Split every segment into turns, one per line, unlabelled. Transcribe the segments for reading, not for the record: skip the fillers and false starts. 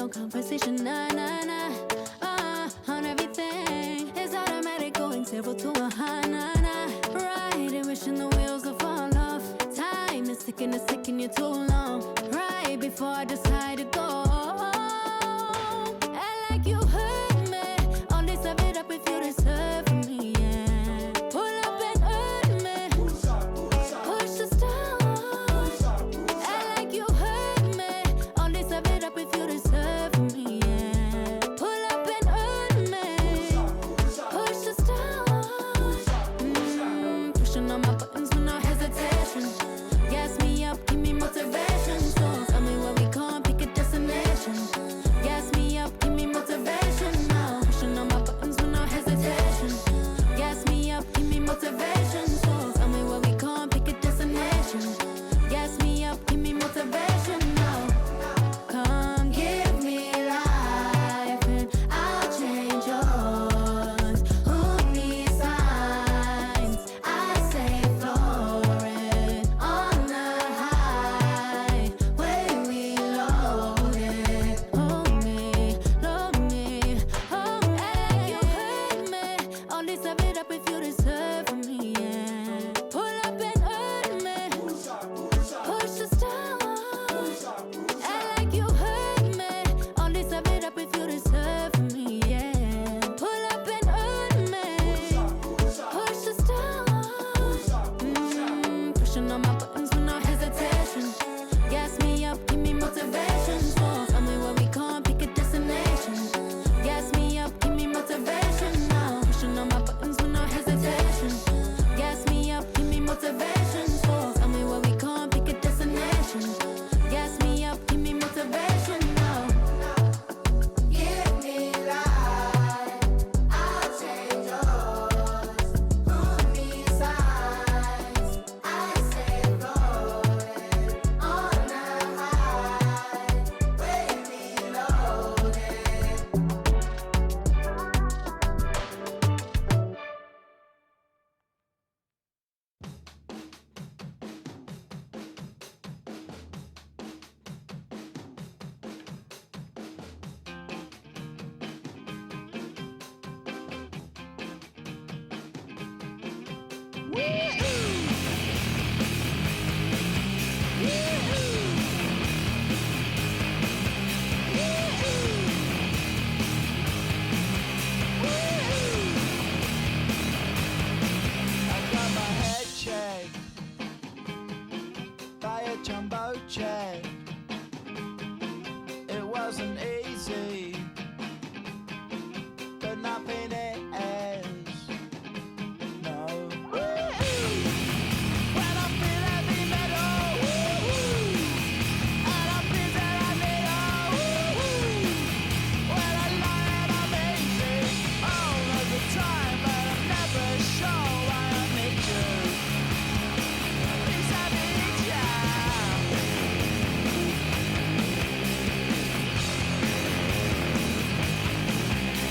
no conversation, nah, nah, nah. On everything, it's automatic, going 0 to a high, nah, nah. Right, and wishing the wheels will fall off. Time is ticking, it's taking you too long. Right before I decide to go. Act like you heard me. Only serve it up if you deserve me, yeah. Pull up and hurt me. Push the stars. Act like you heard me. Only serve it up if you deserve me, yeah. Pull up and hurt me. Push the stars. Pushing on my buttons with no hesitation. Gas me up, give me motivation. So tell me where we going, pick a destination. Gas me up, give me motivation now. Pushing on my buttons with no hesitation. Gas me up, give me motivation. So tell me where we going, pick a destination. Gas me up, give me motivation now. Come give me life and I'll change yours. Who needs signs? I say floating on the highway we loaded. Hold me, hold me, hold me. Act like you heard me. Only serve it up if you deserve me, yeah. Pull up and hurt me. Push the stars. Act like you heard me. Only serve it up if you deserve me, yeah. Pull up and hurt me. Push the stars. Pushing on my buttons with no hesitation. Gas me up, give me motivation. So tell me where we going, pick a destination. Gas me up, give me motivation now. Pushing on my buttons with no hesitation. Gas me up, give me motivation. So tell me where we going, pick a destination. Gas me up, give me motivation now. Give me life, I'll change yours. Who needs signs? I say floating on the highway we loaded.
I got my head checked by a jumbo jet. It wasn't easy, but nothing is. No. When I feel heavy metal, and I feel that I need when I lie and I'm easy all of the time, but I'm never sure why I need you. Please I need you.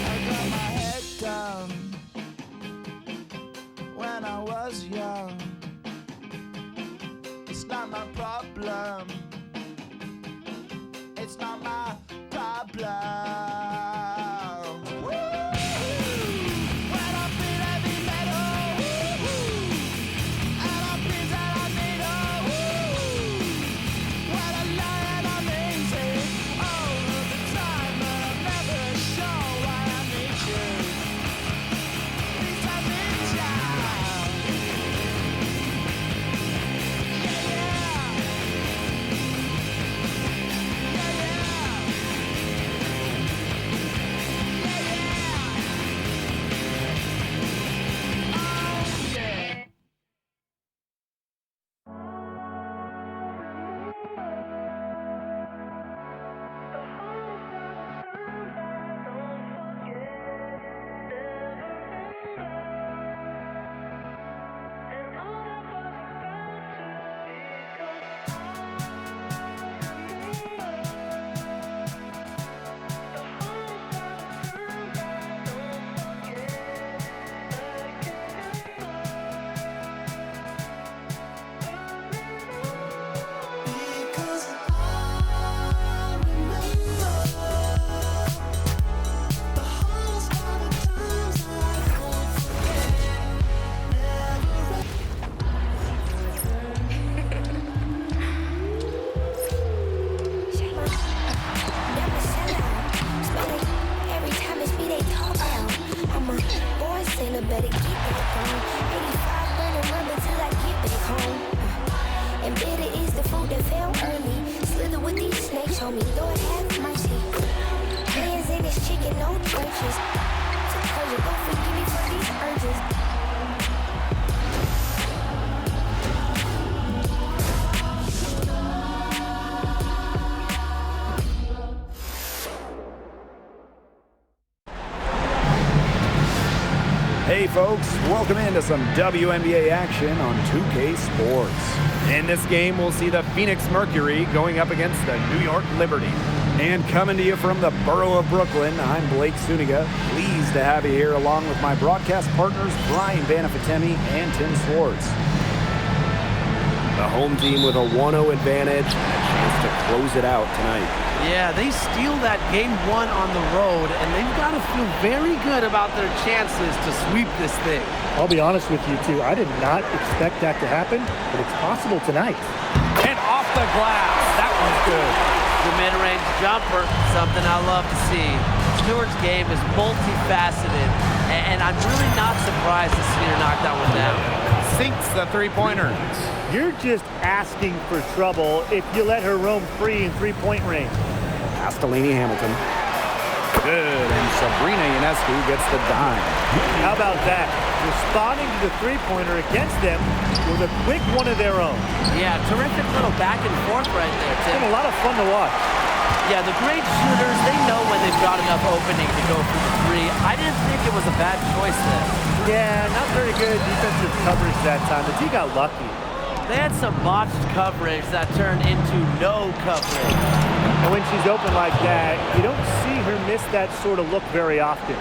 I got my head done when I was young. It's not my problem. It's not my problem. When I feel heavy metal, and I feel that I need when I lie and I'm easy all of the time, but I'm never sure why I need you. Please I need you. Yeah, yeah. Yeah, yeah.
this chicken, no churches. So pleasure, don't forgive me for these urges.
Hey folks, welcome into some WNBA action on 2K Sports. In this game, we'll see the Phoenix Mercury going up against the New York Liberty. And coming to you from the borough of Brooklyn, I'm Blake Suniga. Pleased to have you here along with my broadcast partners, Brian Banafatemi and Tim Swartz.
The home team with a 1-0 advantage and a chance to close it out tonight.
Yeah, they steal that game one on the road, and they've got to feel very good about their chances to sweep this thing.
I'll be honest with you, too. I did not expect that to happen, but it's possible tonight.
And off the glass. That one's good.
The mid-range jumper, something I love to see. Stewart's game is multifaceted, and I'm really not surprised to see her knock that one down.
Sinks the three-pointer.
You're just asking for trouble if you let her roam free in three-point range.
Pass to Lainey Hamilton.
Good, and Sabrina Ionescu gets the dime.
How about that? Responding to the three-pointer against them with a quick one of their own.
Yeah, terrific little back and forth right there,
It's
Tim.
been a lot of fun to watch.
Yeah, the great shooters, they know when they've got enough opening to go for the three. I didn't think it was a bad choice there.
Yeah, not very good defensive coverage that time. The D got lucky.
They had some botched coverage that turned into no coverage.
And when she's open like that, you don't see her miss that sort of look very often.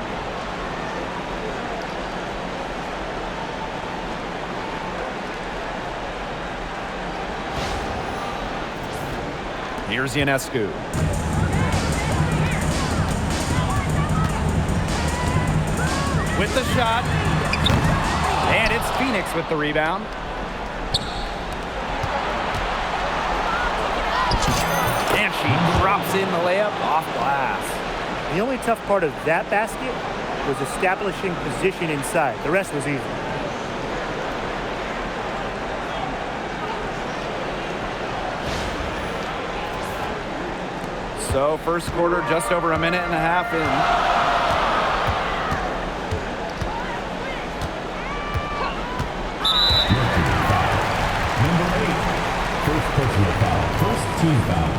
Here's Ionescu. With the shot. And it's Phoenix with the rebound. And she drops in the layup off glass.
The only tough part of that basket was establishing position inside. The rest was easy.
So first quarter, just over a minute and a half in.
Personal foul. First team foul.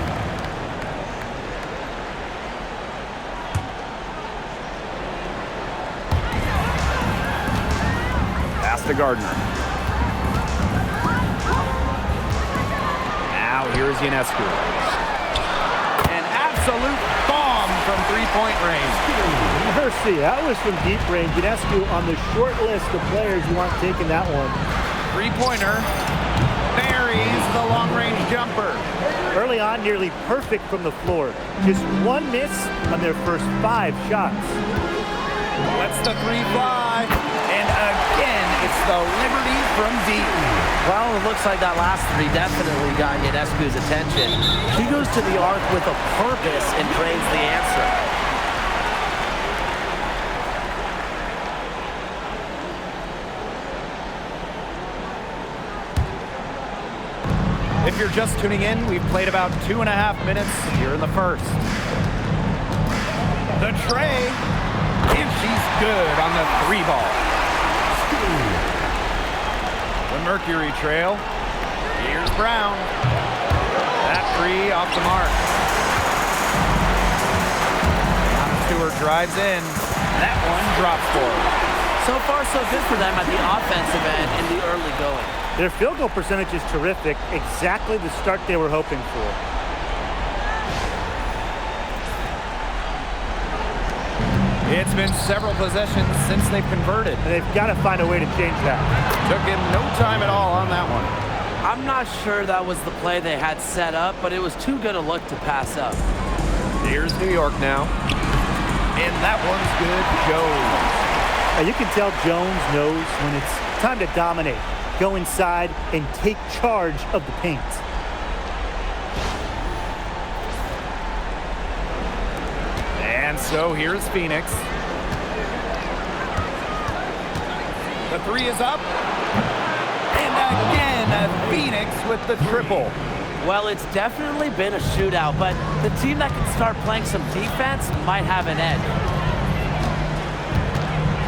Pass to Gardner. Now here's Ionescu. An absolute bomb from three-point range.
Mercy, that was from deep range. Ionescu on the short list of players who aren't taking that one.
Three-pointer. Buries the long-range jumper.
Early on, nearly perfect from the floor. Just one miss on their first 5 shots.
Lets the three fly. And again, it's the Liberty from deep.
Well, it looks like that last three definitely got Ionescu's attention. She goes to the arc with a purpose and drains the answer.
If you're just tuning in, we've played about 2.5 minutes here in the first. The tray, and she's good on the three ball. The Mercury trail. Here's Brown. That three off the mark. Stewart drives in. That one drops forward.
So far, so good for them at the offensive end in the early going.
Their field goal percentage is terrific. Exactly the start they were hoping for.
It's been several possessions since they've converted.
And they've got to find a way to change that.
Took him no time at all on that one.
I'm not sure that was the play they had set up, but it was too good a look to pass up.
Here's New York now. And that one's good. Jones.
Now you can tell Jones knows when it's time to dominate. Go inside and take charge of the paint.
And so here's Phoenix. The three is up. And again, Phoenix with the triple.
Well, it's definitely been a shootout, but the team that can start playing some defense might have an edge.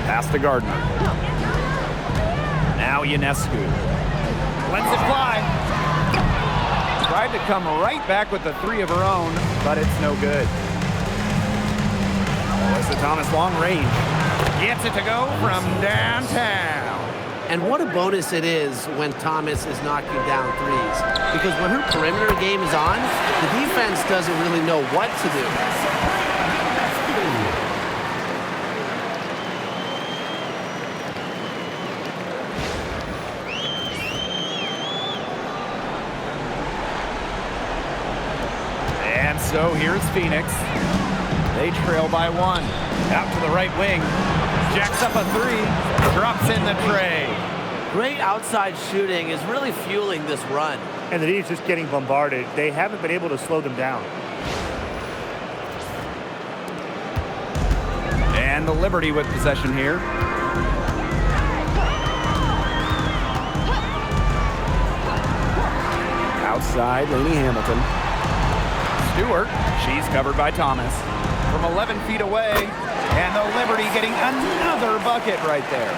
Pass to Gardner. Now Ionescu. Lets it fly. Tried to come right back with the three of her own, but it's no good. Melissa Thomas, long range. Gets it to go from downtown.
And what a bonus it is when Thomas is knocking down threes. Because when her perimeter game is on, the defense doesn't really know what to do.
And so here's Phoenix. They trail by one. Out to the right wing. Jacks up a three. Drops in the tray.
Great outside shooting is really fueling this run.
And the D's just getting bombarded. They haven't been able to slow them down.
And the Liberty with possession here. Outside, Lainey Hamilton. Stewart, she's covered by Thomas. From 11 feet away, and the Liberty getting another bucket right there.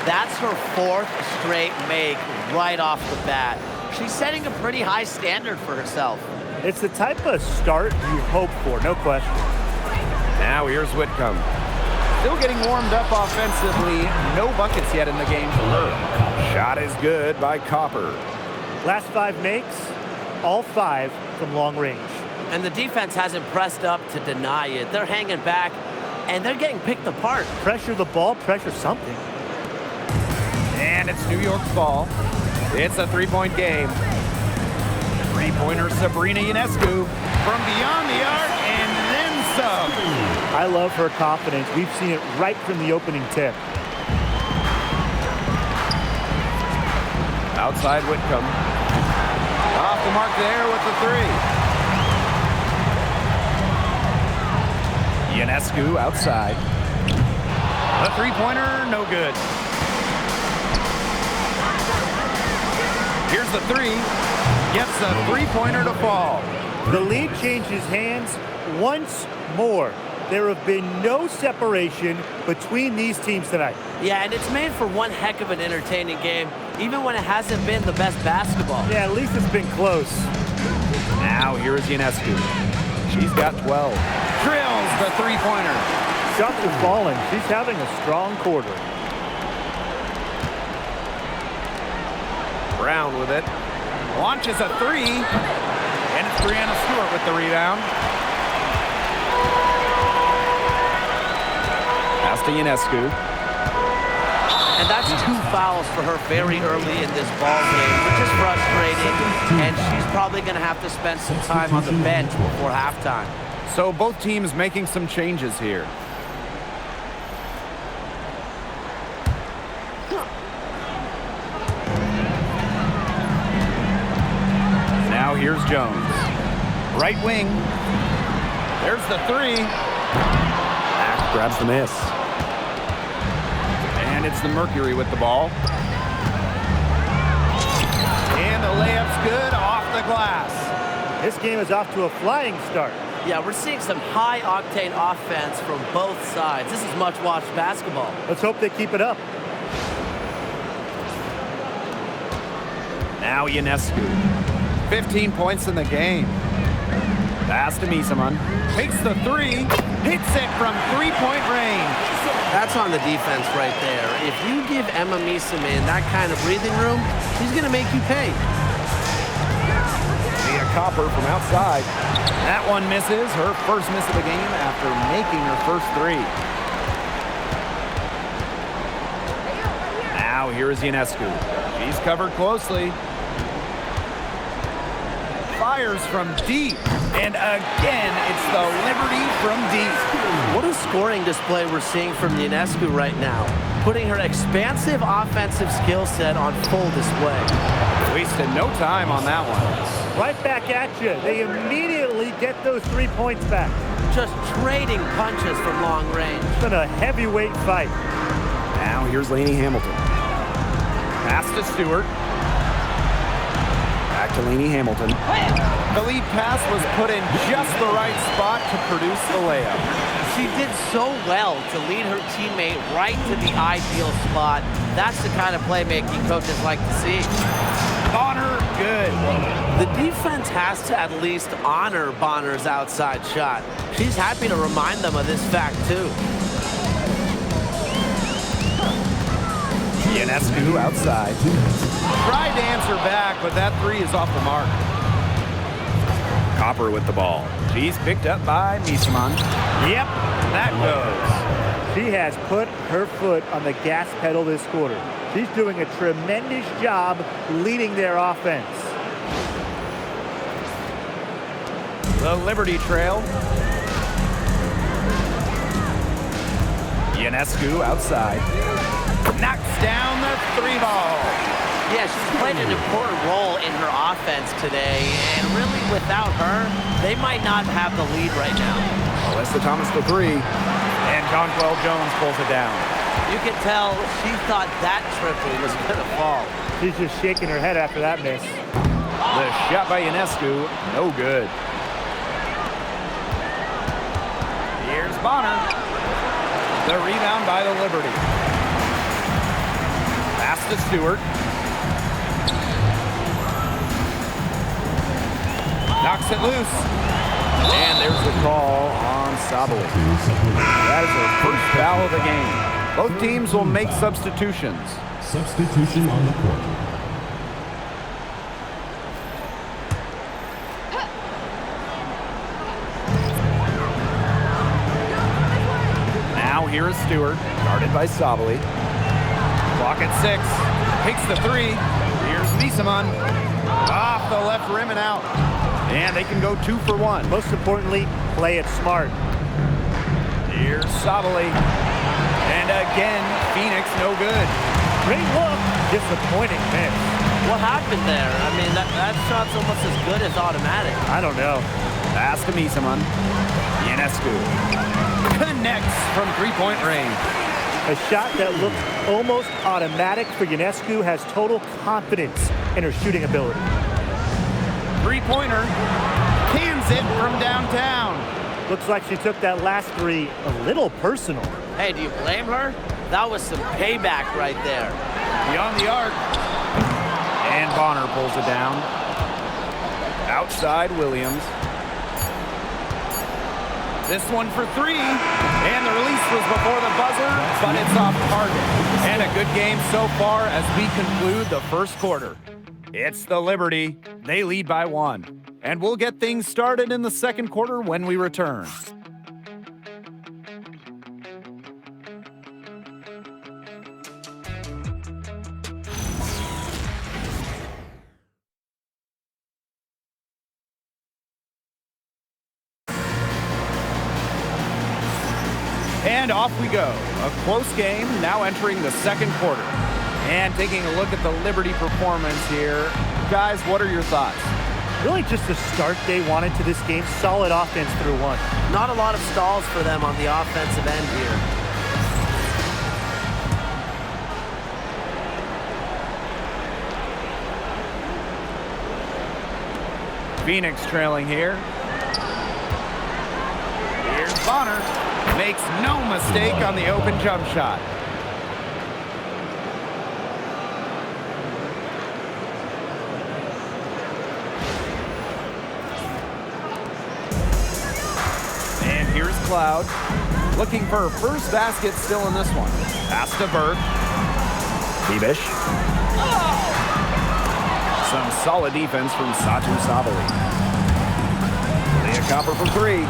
That's her fourth straight make right off the bat. She's setting a pretty high standard for herself.
It's the type of start you hope for, no question.
Now here's Whitcomb. Still getting warmed up offensively. No buckets yet in the game for her. Shot is good by Copper.
Last 5 makes, all 5 from long range.
And the defense hasn't pressed up to deny it. They're hanging back, and they're getting picked apart.
Pressure the ball, pressure something.
And it's New York's ball. It's a three-point game. Three-pointer Sabrina Ionescu from beyond the arc and then some.
I love her confidence. We've seen it right from the opening tip.
Outside Whitcomb. Off the mark there with the three. Ionescu outside. The three-pointer, no good. Here's the three. Gets the three-pointer to fall.
The lead changes hands once more. There have been no separation between these teams tonight.
Yeah, and it's made for one heck of an entertaining game, even when it hasn't been the best basketball.
Yeah, at least it's been close.
Now here's Ionescu. She's got 12. Drills the three-pointer.
Shots are falling. She's having a strong quarter.
Brown with it. Launches a three. And it's Brianna Stewart with the rebound. Pass to Ionescu.
And that's 2 fouls for her very early in this ball game, which is frustrating. And she's probably going to have to spend some time on the bench before halftime.
So both teams making some changes here. Now here's Jones. Right wing. There's the three. Mack grabs the miss. And it's the Mercury with the ball. And the layup's good off the glass.
This game is off to a flying start.
Yeah, we're seeing some high-octane offense from both sides. This is much-watched basketball.
Let's hope they keep it up.
Now Ionescu. 15 points in the game. Pass to Misaman. Takes the three. Hits it from three-point range.
That's on the defense right there. If you give Emma Misaman that kind of breathing room, he's going to make you pay.
Mia Copper from outside. That one misses. Her first miss of the game after making her first three. Now here is Ionescu. She's covered closely. Fires from deep. And again, it's the Liberty from deep.
What a scoring display we're seeing from Ionescu right now, putting her expansive offensive skill set on full display.
Wasted no time on that one.
Right back at you. They immediately get those 3 points back.
Just trading punches from long range.
It's been a heavyweight fight.
Now here's Lainey Hamilton. Pass to Stewart. Back Delaney Hamilton. The lead pass was put in just the right spot to produce the layup.
She did so well to lead her teammate right to the ideal spot. That's the kind of playmaking coaches like to see.
Bonner, good.
The defense has to at least honor Bonner's outside shot. She's happy to remind them of this fact, too.
Ionescu outside. Tried to answer back, but that three is off the mark. Copper with the ball. She's picked up by Misaman. Yep, that goes.
She has put her foot on the gas pedal this quarter. She's doing a tremendous job leading their offense.
The Liberty trail. Ionescu outside. Knocks down the three ball.
Yeah, she's played an important role in her offense today, and really without her, they might not have the lead right now.
Alyssa Thomas for three, and Jonquel Jones pulls it down.
You can tell she thought that triple was going to fall.
She's just shaking her head after that miss.
The shot by Ionescu, no good. Here's Bonner. The rebound by the Liberty. Pass to Stewart. Knocks it loose. And there's the call on Sabali. That is her first foul of the game. Both teams will make substitutions.
Substitution on the court.
Now here is Stewart, guarded by Sabali. Clock at 6. Takes the three. Here's Misaman. Off the left rim and out. And they can go 2 for 1.
Most importantly, play it smart.
Here's Sabali. And again, Phoenix no good.
Great look, disappointing miss.
What happened there? I mean, that shot's almost as good as automatic.
I don't know.
Pass to Misaman. Ionescu connects from three-point range.
A shot that looks almost automatic for Ionescu has total confidence in her shooting ability.
Three-pointer. Cans it from downtown.
Looks like she took that last three a little personal.
Hey, do you blame her? That was some payback right there.
Beyond the arc. And Bonner pulls it down. Outside Williams. This one for three. And the release was before the buzzer, but it's off target. And a good game so far as we conclude the first quarter. It's the Liberty. They lead by 1. And we'll get things started in the second quarter when we return. And off we go. A close game now entering the second quarter. And taking a look at the Liberty performance here. Guys, what are your thoughts?
Really just the start they wanted to this game. Solid offense through 1.
Not a lot of stalls for them on the offensive end here.
Phoenix trailing here. Here's Bonner. Makes no mistake on the open jump shot. And here's Cloud. Looking for her first basket still in this one. Pass to Burke. Bebish. Some solid defense from Satu Sabali. Leah Copper from 3.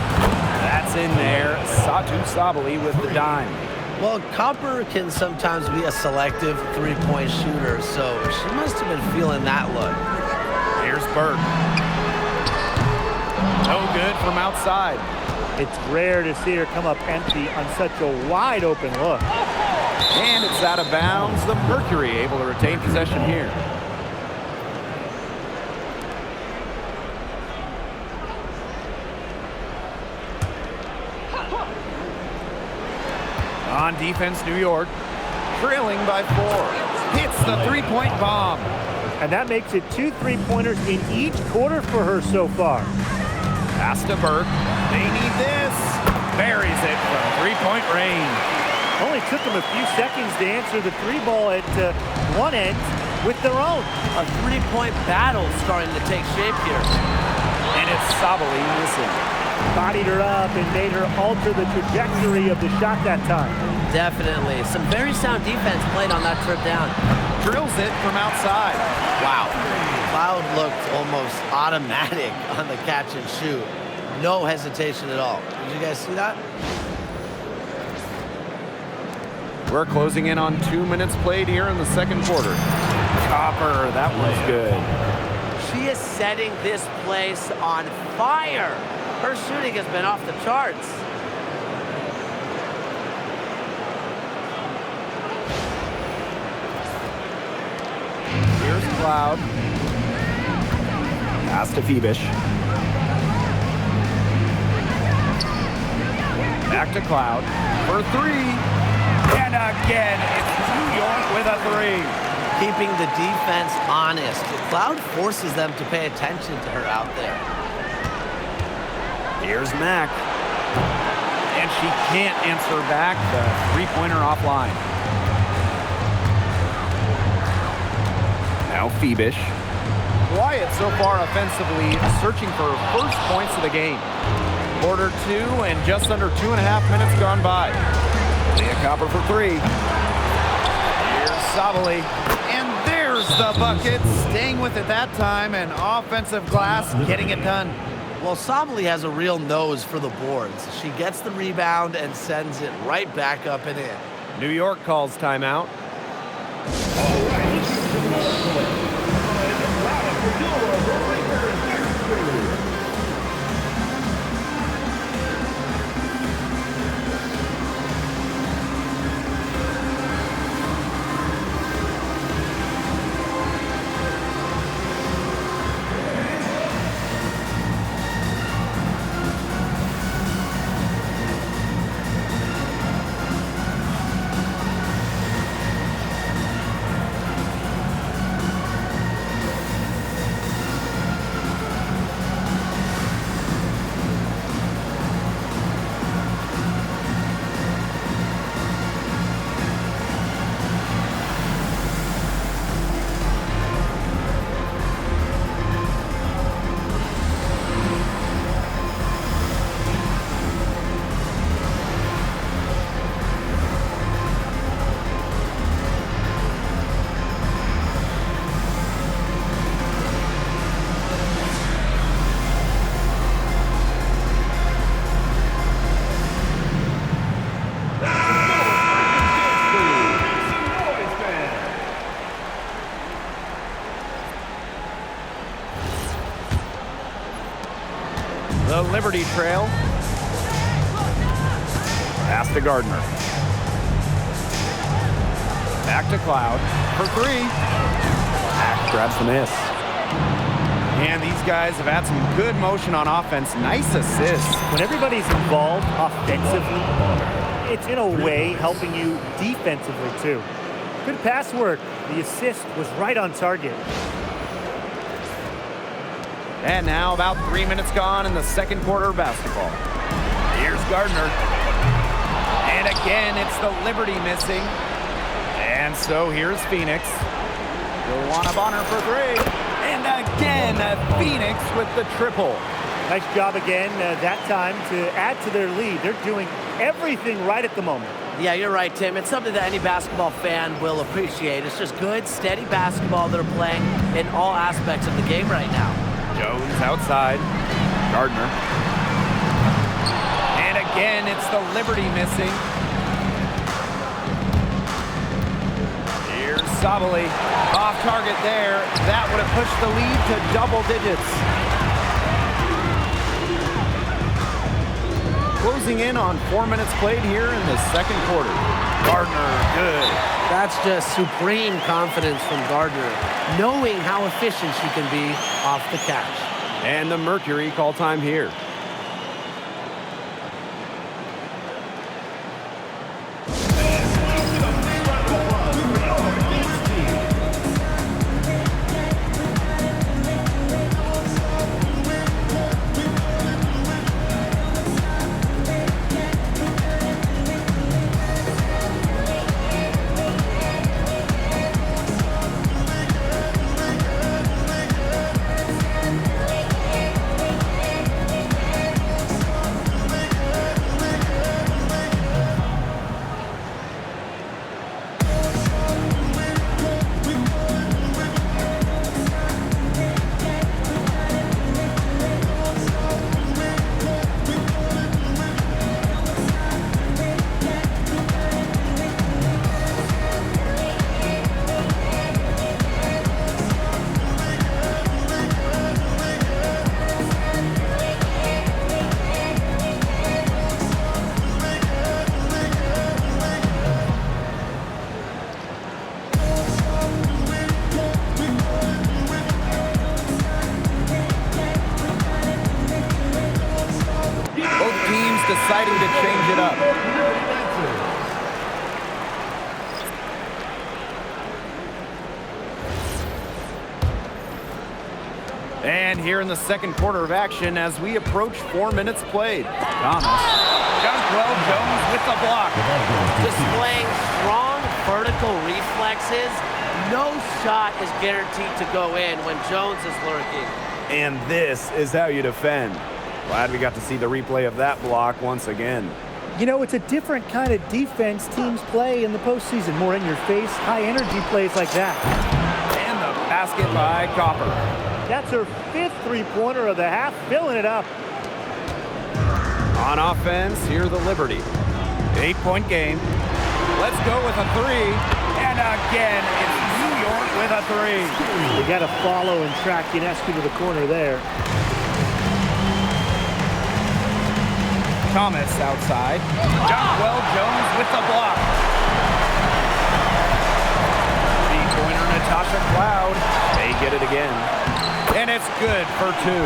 That's in there. Satu Sabali with the dime.
Well, Copper can sometimes be a selective three-point shooter, so she must have been feeling that look.
Here's Burke. No good from outside.
It's rare to see her come up empty on such a wide open look.
And it's out of bounds. The Mercury able to retain possession here. On defense, New York, trailing by 4. Hits the three-point bomb.
And that makes it 2 3-pointers in each quarter for her so far.
Pass to Burke. They need this. Buries it from three-point range.
Only took them a few seconds to answer the 3 ball at one end with their own.
A three-point battle starting to take shape here.
And it's Sabali missing.
Bodied her up and made her alter the trajectory of the shot that time.
Definitely. Some very sound defense played on that trip down.
Drills it from outside.
Wow. Cloud looked almost automatic on the catch and shoot. No hesitation at all. Did you guys see that?
We're closing in on 2 minutes played here in the second quarter. Copper, that one's good.
She is setting this place on fire. Her shooting has been off the charts.
Here's Cloud. Pass to Phoebus. Back to Cloud for 3. And again, it's New York with a 3.
Keeping the defense honest. Cloud forces them to pay attention to her out there.
Here's Mack. And she can't answer back the three-pointer offline. Now Phoebus. Quiet so far offensively, searching for first points of the game. Quarter 2 and just under 2.5 minutes gone by. Leah Copper for 3. Here's Sabali. And there's the bucket. Staying with it that time, and offensive glass getting it done.
Well, Sabali has a real nose for the boards. She gets the rebound and sends it right back up and in.
New York calls timeout. The Liberty trail. Pass to Gardner. Back to Cloud for 3. Mack grabs the miss. And these guys have had some good motion on offense. Nice assists.
When everybody's involved offensively, it's in a way helping you defensively too. Good pass work. The assist was right on target.
And now about 3 minutes gone in the second quarter of basketball. Here's Gardner. And again, it's the Liberty missing. And so here's Phoenix. Luana Bonner for 3. And again, Phoenix with the triple.
Nice job again that time to add to their lead. They're doing everything right at the moment.
Yeah, you're right, Tim. It's something that any basketball fan will appreciate. It's just good, steady basketball they're playing in all aspects of the game right now.
Jones outside. Gardner. And again, it's the Liberty missing. Here's Sabali. Off target there. That would have pushed the lead to double digits. Closing in on 4 minutes played here in the second quarter. Gardner, good.
That's just supreme confidence from Gardner, knowing how efficient she can be off the catch.
And the Mercury call time here. looking to change it up. And here in the second quarter of action as we approach 4 minutes played. Thomas. Jonquel Jones with the block.
Displaying strong vertical reflexes. No shot is guaranteed to go in when Jones is lurking.
And this is how you defend. Glad we got to see the replay of that block once again.
You know, it's a different kind of defense teams play in the postseason. More in your face, high energy plays like that.
And the basket by Copper.
That's her 5th three-pointer of the half, filling it up.
On offense, here the Liberty. 8-point game. Let's go with a three. And again, it's New York with a three.
You got to follow and track Ionescu to the corner there.
Thomas outside. Jonquel Jones with the block. Three-pointer Natasha Cloud. They get it again. And it's good for two.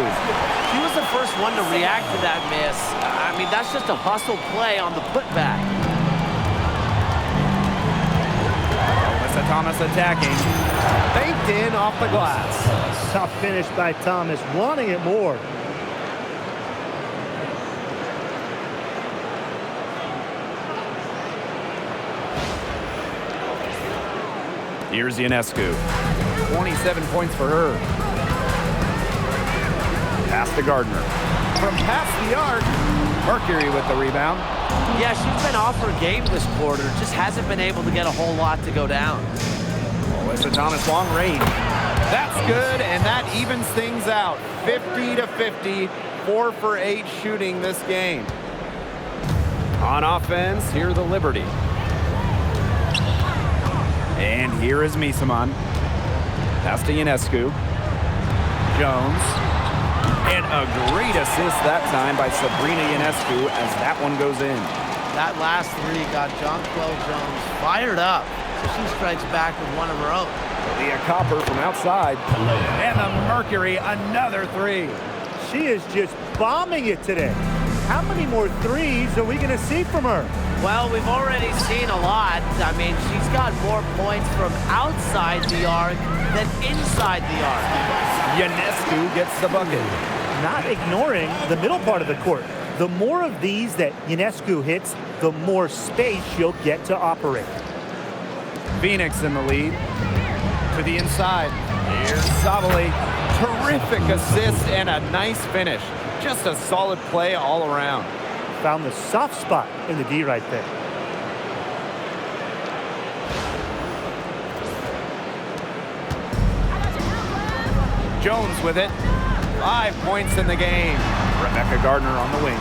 She was the first one to react to that miss. I mean, that's just a hustle play on the putback.
Alyssa Thomas attacking. Banked in off the glass.
Tough finish by Thomas, wanting it more.
Here's Ionescu. 27 points for her. Pass to Gardner. From past the arc, Mercury with the rebound.
Yeah, she's been off her game this quarter. Just hasn't been able to get a whole lot to go down.
Alyssa Thomas long range. That's good, and that evens things out. 50-50, 4 for 8 shooting this game. On offense, here the Liberty. And here is Misaman. Pass to Ionescu. Jones. And a great assist that time by Sabrina Ionescu as that one goes in.
That last three got Jonquel Jones fired up. So she strikes back with one of her own.
Leah Copper from outside. And the Mercury, another three.
She is just bombing it today. How many more threes are we going to see from her?
Well, we've already seen a lot. I mean, she's got more points from outside the arc than inside the arc.
Ionescu gets the bucket.
Not ignoring the middle part of the court. The more of these that Ionescu hits, the more space she'll get to operate.
Phoenix in the lead. To the inside. Here's Savali. Terrific assist and a nice finish. Just a solid play all around.
Found the soft spot in the D right there.
Jones with it. 5 points in the game. Rebecca Gardner on the wing.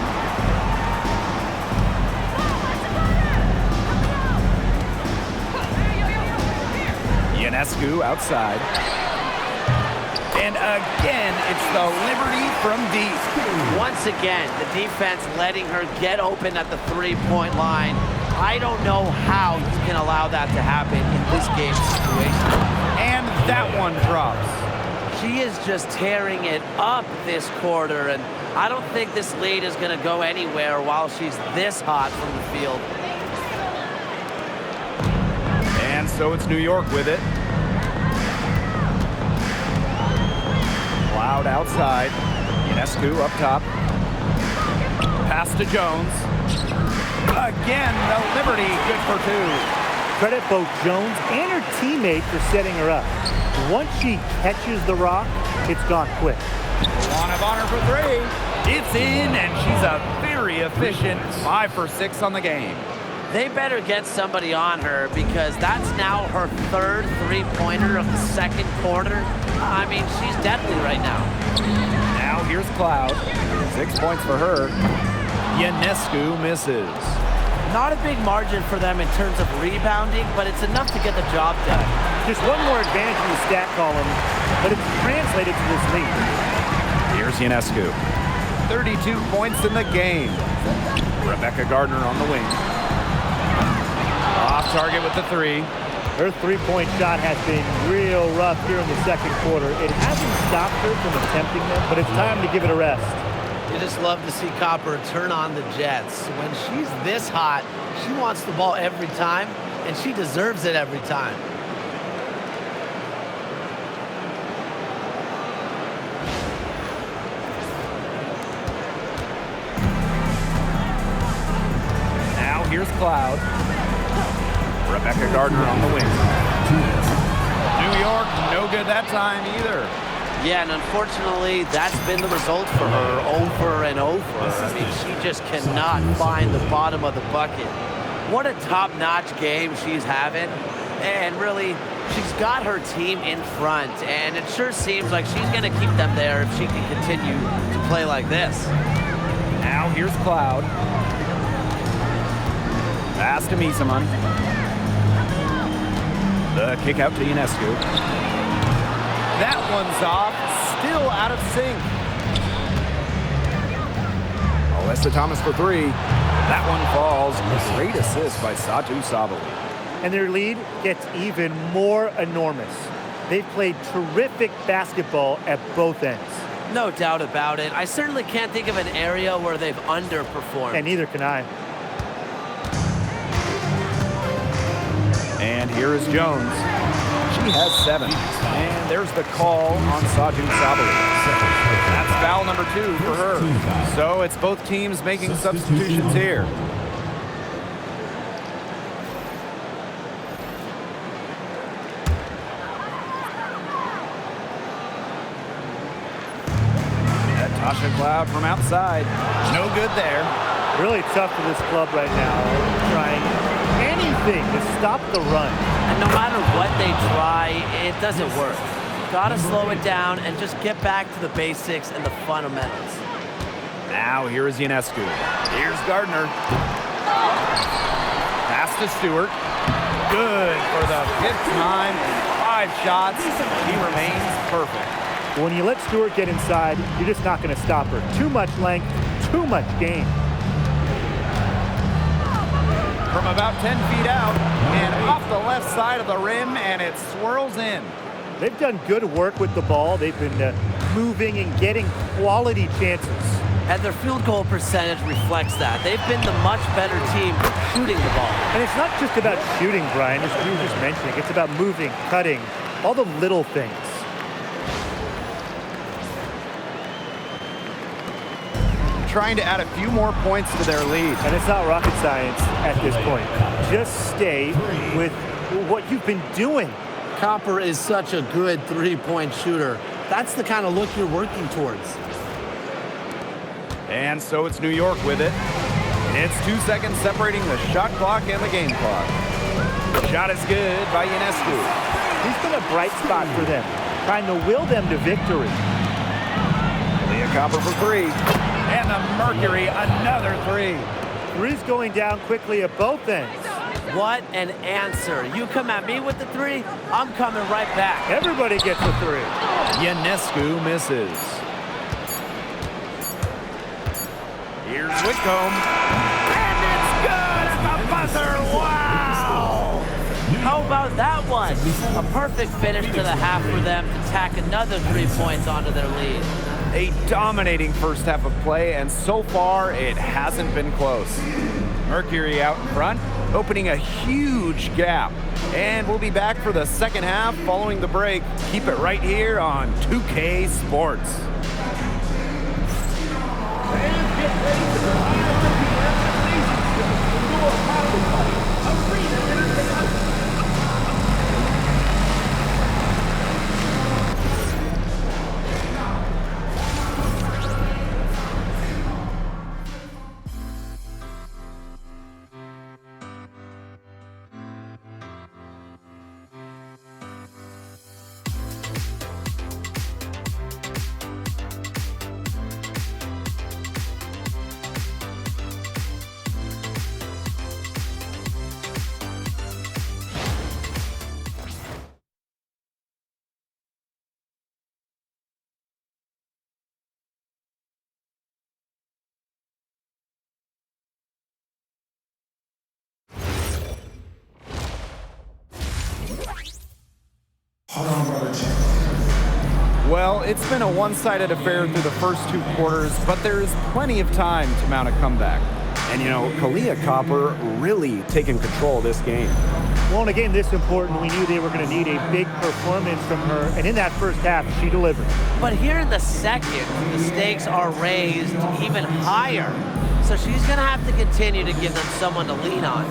Ionescu outside. And again, it's the Liberty from deep.
Once again, the defense letting her get open at the three-point line. I don't know how you can allow that to happen in this game situation.
And that one drops.
She is just tearing it up this quarter, and I don't think this lead is going to go anywhere while she's this hot from the field.
And so it's New York with it. Cloud outside. Ionescu up top. Pass to Jones. Again, the Liberty, good for two.
Credit both Jones and her teammate for setting her up. Once she catches the rock, it's gone quick.
Wand of honor for three. It's in, and she's a very efficient 5 for 6 on the game.
They better get somebody on her because that's now her third three-pointer of the second quarter. I mean, she's deadly right now.
Now here's Cloud. 6 points for her. Ionescu misses.
Not a big margin for them in terms of rebounding, but it's enough to get the job done.
Just one more advantage in the stat column, but it's translated to this lead.
Here's Ionescu. 32 points in the game. Rebecca Gardner on the wing. Off target with the three.
Her three-point shot has been real rough here in the second quarter. It hasn't stopped her from attempting them, but it's time to give it a rest.
You just love to see Copper turn on the Jets. When she's this hot, she wants the ball every time, and she deserves it every time.
Now here's Cloud. Rebecca Gardner on the wing. New York, no good that time either.
Yeah, and unfortunately, that's been the result for her over and over. I mean, she just cannot find the bottom of the bucket. What a top-notch game she's having. And really, she's got her team in front. And it sure seems like she's going to keep them there if she can continue to play like this.
Now here's Cloud. Pass to Misaman. The kick out to Ionescu. That one's off, still out of sync. Alyssa Thomas for three. That one falls. Great assist by Satu Sabali.
And their lead gets even more enormous. They've played terrific basketball at both ends.
No doubt about it. I certainly can't think of an area where they've underperformed.
And neither can I.
And here is Jones. She has 7. And there's the call on Satu Sabali. That's foul number 2 for her. So it's both teams making substitutions here. Tasha Cloud from outside. No good there.
Really tough for this club right now. Trying anything to stop the run.
And no matter what they try, it doesn't work. Gotta slow it down and just get back to the basics and the fundamentals.
Now here is Ionescu. Here's Gardner. Pass to Stewart. Good for the 5th time in 5 shots. He remains perfect.
When you let Stewart get inside, you're just not going to stop her. Too much length, too much game.
From about 10 feet out and off the left side of the rim, and it swirls in.
They've done good work with the ball. They've been moving and getting quality chances.
And their field goal percentage reflects that. They've been the much better team shooting the ball.
And it's not just about shooting, Brian, as you were just mentioning. It's about moving, cutting, all the little things.
Trying to add a few more points to their lead.
And it's not rocket science at this point. Just stay with what you've been doing.
Copper is such a good three-point shooter. That's the kind of look you're working towards.
And so it's New York with it. It's 2 seconds separating the shot clock and the game clock. Shot is good by Ionescu.
He's been a bright spot for them, trying to will them to victory.
Leah Copper for 3. And the Mercury, another 3.
Three's going down quickly at both ends.
What an answer. You come at me with the 3, I'm coming right back.
Everybody gets a 3.
Ionescu misses. Here's Whitcomb. And it's good at the buzzer. Wow!
How about that one? A perfect finish to the half for them to tack another 3 points onto their lead.
A dominating first half of play, and so far it hasn't been close. Mercury out in front, opening a huge gap. And we'll be back for the second half following the break. Keep it right here on 2K Sports. Well, it's been a one-sided affair through the first 2 quarters, but there's plenty of time to mount a comeback. And, you know, Kalia Copper really taking control of this game.
Well, in a game this important, we knew they were going to need a big performance from her, and in that first half, she delivered.
But here in the second, the stakes are raised even higher. So she's going to have to continue to give them someone to lean on.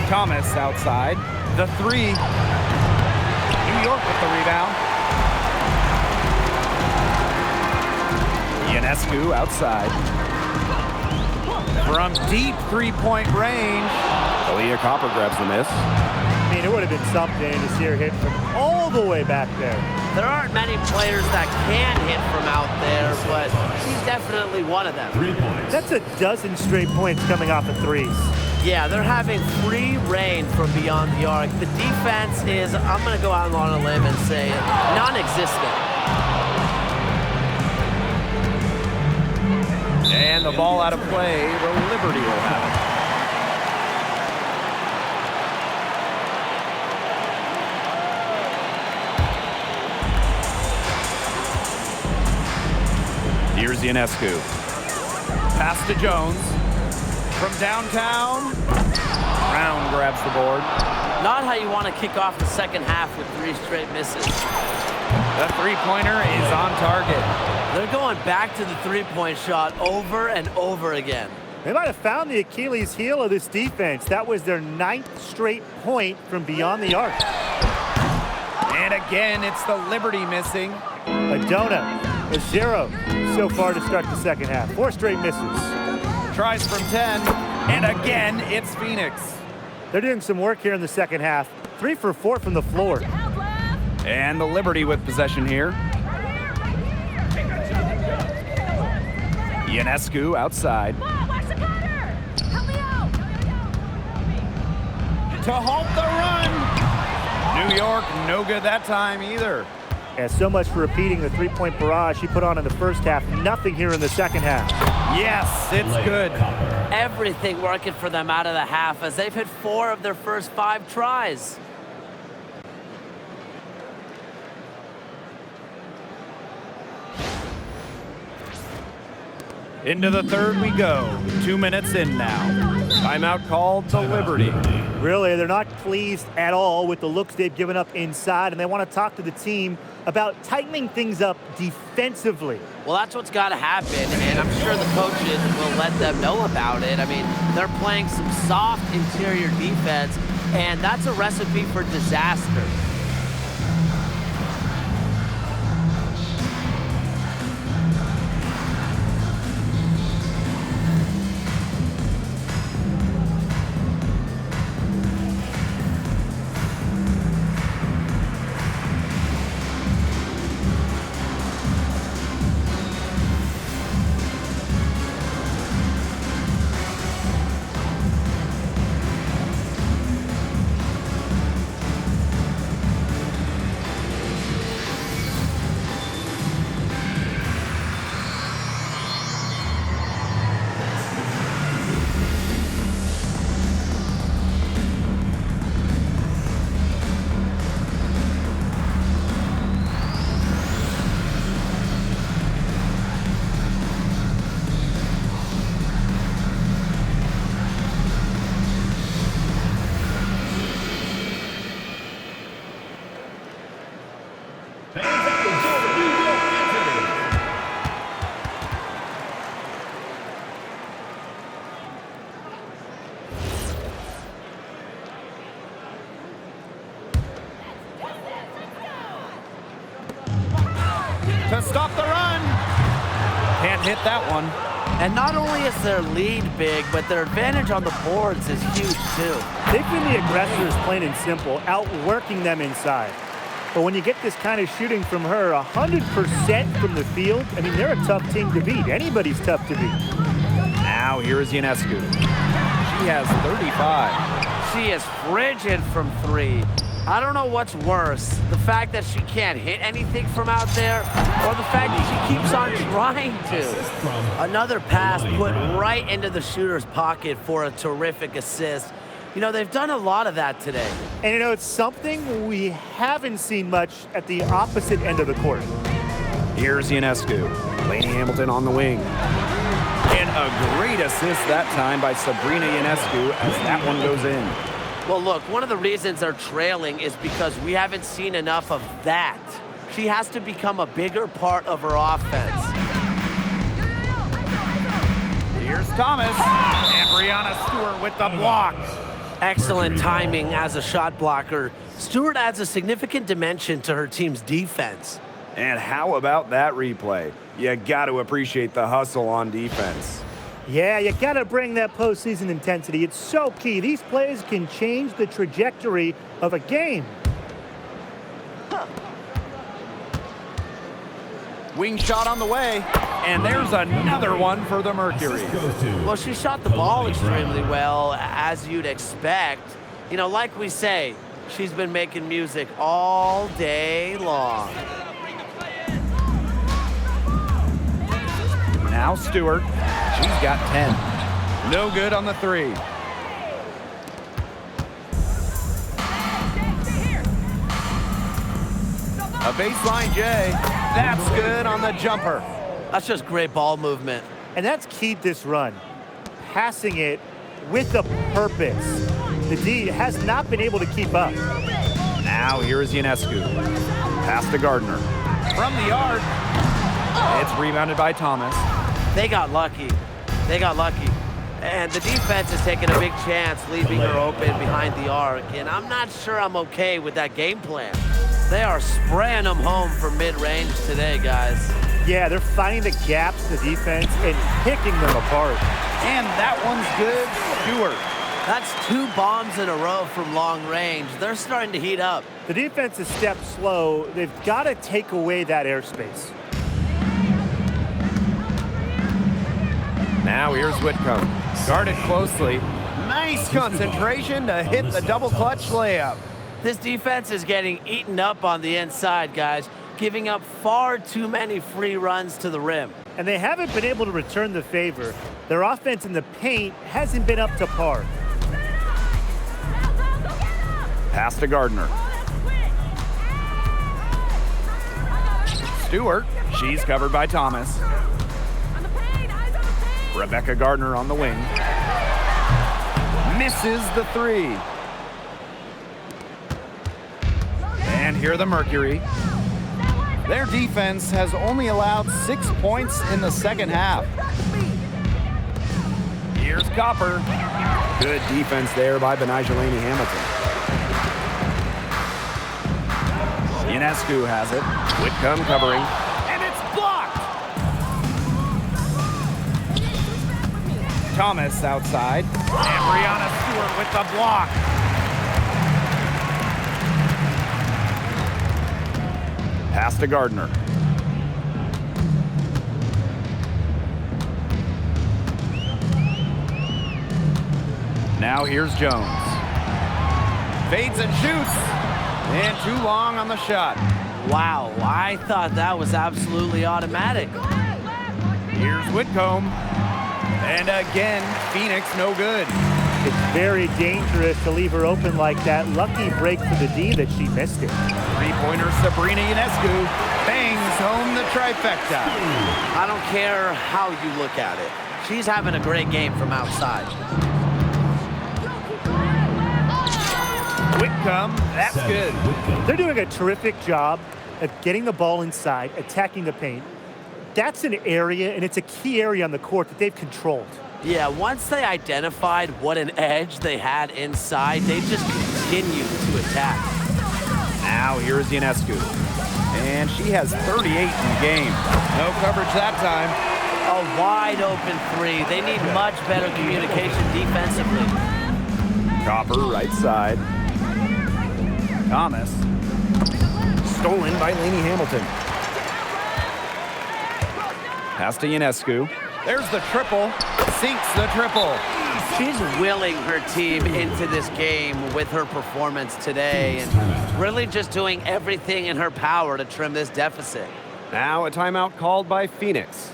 Thomas outside. The 3. New York with the rebound. Ionescu outside. From deep three-point range. Kalia Copper grabs the miss.
I mean, it would have been something to see her hit from all the way back there.
There aren't many players that can hit from out there, but she's definitely one of them.
3 points.
That's a dozen straight points coming off of threes.
Yeah, they're having free reign from beyond the arc. The defense is, I'm going to go out on a limb and say, non-existent.
And the ball out of play. The Liberty will have it. Here's Ionescu. Pass to Jones. From downtown, Brown grabs the board.
Not how you want to kick off the second half with 3 straight misses.
The three-pointer is on target.
They're going back to the three-point shot over and over again.
They might have found the Achilles heel of this defense. That was their 9th straight point from beyond the arc.
And again, it's the Liberty missing.
A donut, a 0 so far to start the second half. 4 straight misses.
Tries from 10, and again, it's Phoenix.
They're doing some work here in the second half. 3 for 4 from the floor.
And the Liberty with possession here. Ionescu outside. To halt the run. New York, no good that time either.
And so much for repeating the three-point barrage she put on in the first half. Nothing here in the second half.
Yes, it's good.
Everything working for them out of the half as they've hit 4 of their first 5 tries.
Into the third we go. 2 minutes in now. Timeout called the Liberty.
Really, they're not pleased at all with the looks they've given up inside, and they want to talk to the team about tightening things up defensively.
Well, that's what's got to happen, and I'm sure the coaches will let them know about it. I mean, they're playing some soft interior defense, and that's a recipe for disaster.
To stop the run. Can't hit that one.
And not only is their lead big, but their advantage on the boards is huge too.
They've been the aggressors, plain and simple, outworking them inside. But when you get this kind of shooting from her, 100% from the field, I mean, they're a tough team to beat. Anybody's tough to beat.
Now here is Ionescu. She has 35.
She is frigid from 3. I don't know what's worse, the fact that she can't hit anything from out there, or the fact that she keeps on trying to. Another pass put right into the shooter's pocket for a terrific assist. You know, they've done a lot of that today.
And, you know, it's something we haven't seen much at the opposite end of the court.
Here's Ionescu. Laney Hamilton on the wing. And a great assist that time by Sabrina Ionescu as that one goes in.
Well, look, one of the reasons they're trailing is because we haven't seen enough of that. She has to become a bigger part of her offense.
Here's Thomas. And Brianna Stewart with the block.
Excellent timing as a shot blocker. Stewart adds a significant dimension to her team's defense.
And how about that replay? You got to appreciate the hustle on defense.
Yeah, you got to bring that postseason intensity. It's so key. These plays can change the trajectory of a game.
Wing shot on the way. And there's another one for the Mercury.
Well, she shot the ball extremely well, as you'd expect. You know, like we say, she's been making music all day long.
Now Stewart. She's got 10. No good on the three. A baseline J. That's good on the jumper.
That's just great ball movement.
And that's keyed this run. Passing it with a purpose. The D has not been able to keep up.
Now here is Ionescu. Pass to Gardner. From the yard. It's rebounded by Thomas.
They got lucky. They got lucky. And the defense has taken a big chance leaving her open behind the arc. And I'm not sure I'm okay with that game plan. They are spraying them home from mid-range today, guys.
Yeah, they're finding the gaps in the defense and picking them apart.
And that one's good. Stewart.
That's 2 bombs in a row from long range. They're starting to heat up.
The defense is stepped slow. They've got to take away that airspace.
Now here's Whitcomb. Guarded closely. Nice concentration to hit the double clutch layup.
This defense is getting eaten up on the inside, guys, giving up far too many free runs to the rim.
And they haven't been able to return the favor. Their offense in the paint hasn't been up to par.
Pass to Gardner. Stewart. She's covered by Thomas. Rebecca Gardner on the wing. Misses the three. And here the Mercury. Their defense has only allowed 6 points in the second half. Here's Copper. Good defense there by Benijah Laney Hamilton. Ionescu has it. Whitcomb covering. And it's blocked! Thomas outside. And Brianna Stewart with the block. Pass to Gardner. Now here's Jones. Fades and shoots. And too long on the shot.
Wow, I thought that was absolutely automatic.
Here's Whitcomb. And again, Phoenix no good.
It's very dangerous to leave her open like that. Lucky break for the D that she missed it.
Three-pointer Sabrina Ionescu bangs home the trifecta.
I don't care how you look at it. She's having a great game from outside.
Whitcomb, that's good.
They're doing a terrific job of getting the ball inside, attacking the paint. That's an area, and it's a key area on the court that they've controlled.
Yeah, once they identified what an edge they had inside, they just continued to attack.
Now here's Ionescu. And she has 38 in the game. No coverage that time.
A wide open three. They need much better communication defensively.
Copper, right side. Thomas. Stolen by Laney Hamilton. Pass to Ionescu. There's the triple. Sinks the triple.
She's willing her team into this game with her performance today and really just doing everything in her power to trim this deficit.
Now a timeout called by Phoenix.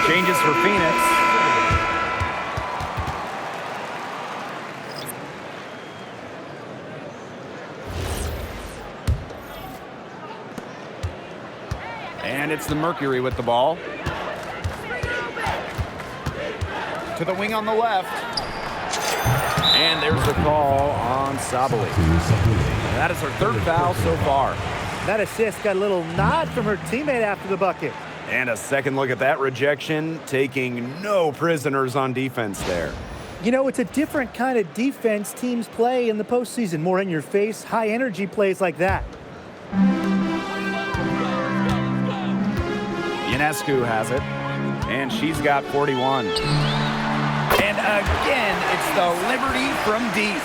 Changes for Phoenix. And it's the Mercury with the ball. To the wing on the left. And there's the call on Sabali. That is her third foul so far.
That assist got a little nod from her teammate after the bucket.
And a second look at that rejection, taking no prisoners on defense there.
You know, it's a different kind of defense teams play in the postseason. More in your face, high energy plays like that.
Ionescu has it, and she's got 41. And again, it's the Liberty from deep.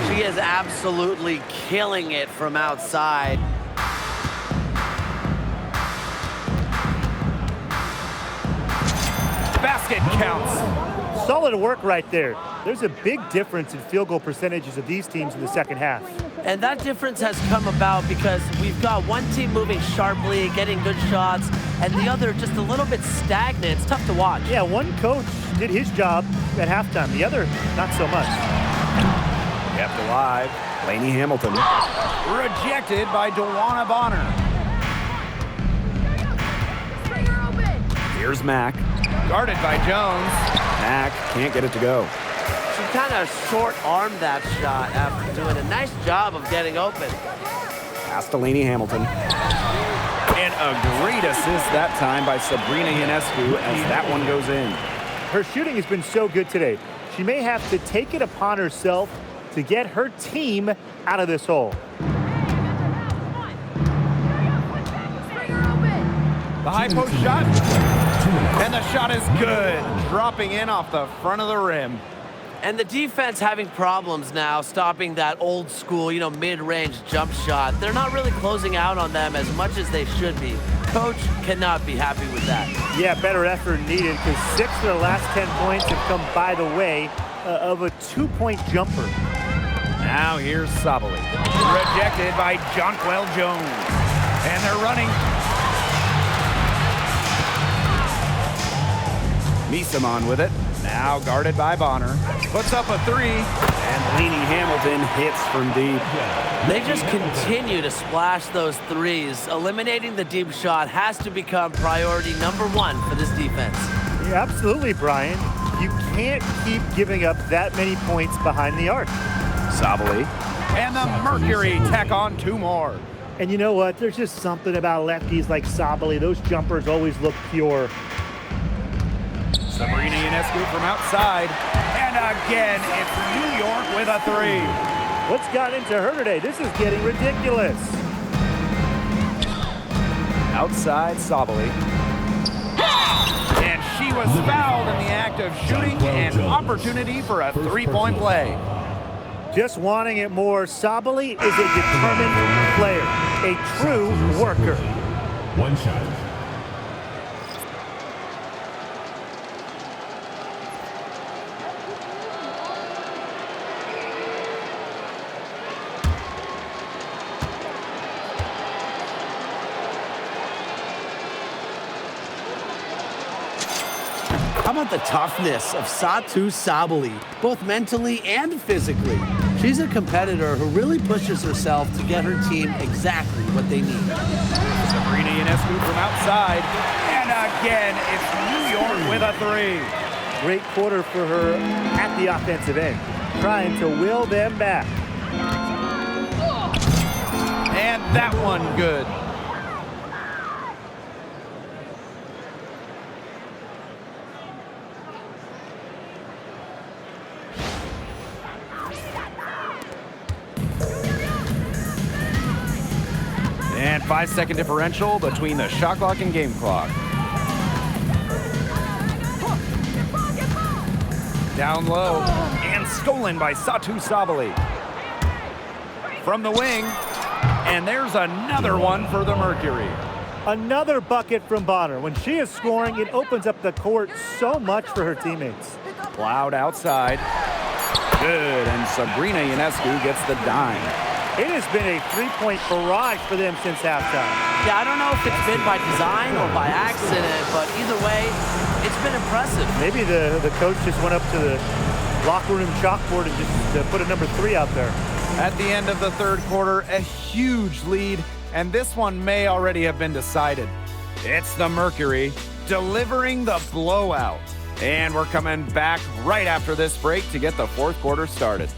She is absolutely killing it from outside.
Basket counts.
Solid work right there. There's a big difference in field goal percentages of these teams in the second half.
And that difference has come about because we've got one team moving sharply, getting good shots, and the other just a little bit stagnant. It's tough to watch.
Yeah, one coach did his job at halftime. The other, not so much.
Kept alive. Lainey Hamilton. Rejected by DeWanna Bonner. Here's Mack. Guarded by Jones. Mack can't get it to go.
She kind of short-armed that shot after doing a nice job of getting open.
Pass to Lainey Hamilton. And a great assist that time by Sabrina Ionescu as that one goes in.
Her shooting has been so good today. She may have to take it upon herself to get her team out of this hole.
The high post shot. And the shot is good. Dropping in off the front of the rim.
And the defense having problems now stopping that old school, mid-range jump shot. They're not really closing out on them as much as they should be. Coach cannot be happy with that.
Yeah, better effort needed because 6 of the last 10 points have come by the way of a 2-point jumper.
Now here's Sabali. Rejected by Jonquel Jones. And they're running. Misamon with it. Now guarded by Bonner. Puts up a three. And Lainey Hamilton hits from deep.
They just continue to splash those threes. Eliminating the deep shot has to become priority number 1 for this defense.
Yeah, absolutely, Brian. You can't keep giving up that many points behind the arc.
Sabali. And the Mercury tack on 2 more.
And you know what? There's just something about lefties like Sabali. Those jumpers always look pure.
Sabrina Ionescu from outside. And again, it's New York with a 3.
What's gotten into her today? This is getting ridiculous.
Outside Sabali. And she was fouled in the act of shooting an opportunity for a 3-point play.
Just wanting it more. Sabali is a determined player, a true worker.
One shot.
How about the toughness of Satou Sabally, both mentally and physically? She's a competitor who really pushes herself to get her team exactly what they need.
Sabrina Ionescu from outside. And again, it's New York with a three.
Great quarter for her at the offensive end, trying to will them back.
And that one good. And 5-second differential between the shot clock and game clock. Down low and stolen by Satou Sabally. From the wing, and there's another one for the Mercury.
Another bucket from Bonner. When she is scoring, it opens up the court so much for her teammates.
Cloud outside. Good, and Sabrina Ionescu gets the dime.
It has been a three-point barrage for them since halftime.
Yeah, I don't know if it's been by design or by accident, but either way, it's been impressive.
Maybe the coach just went up to the locker room chalkboard and just put a number 3 out there.
At the end of the third quarter, a huge lead, and this one may already have been decided. It's the Mercury delivering the blowout. And we're coming back right after this break to get the fourth quarter started.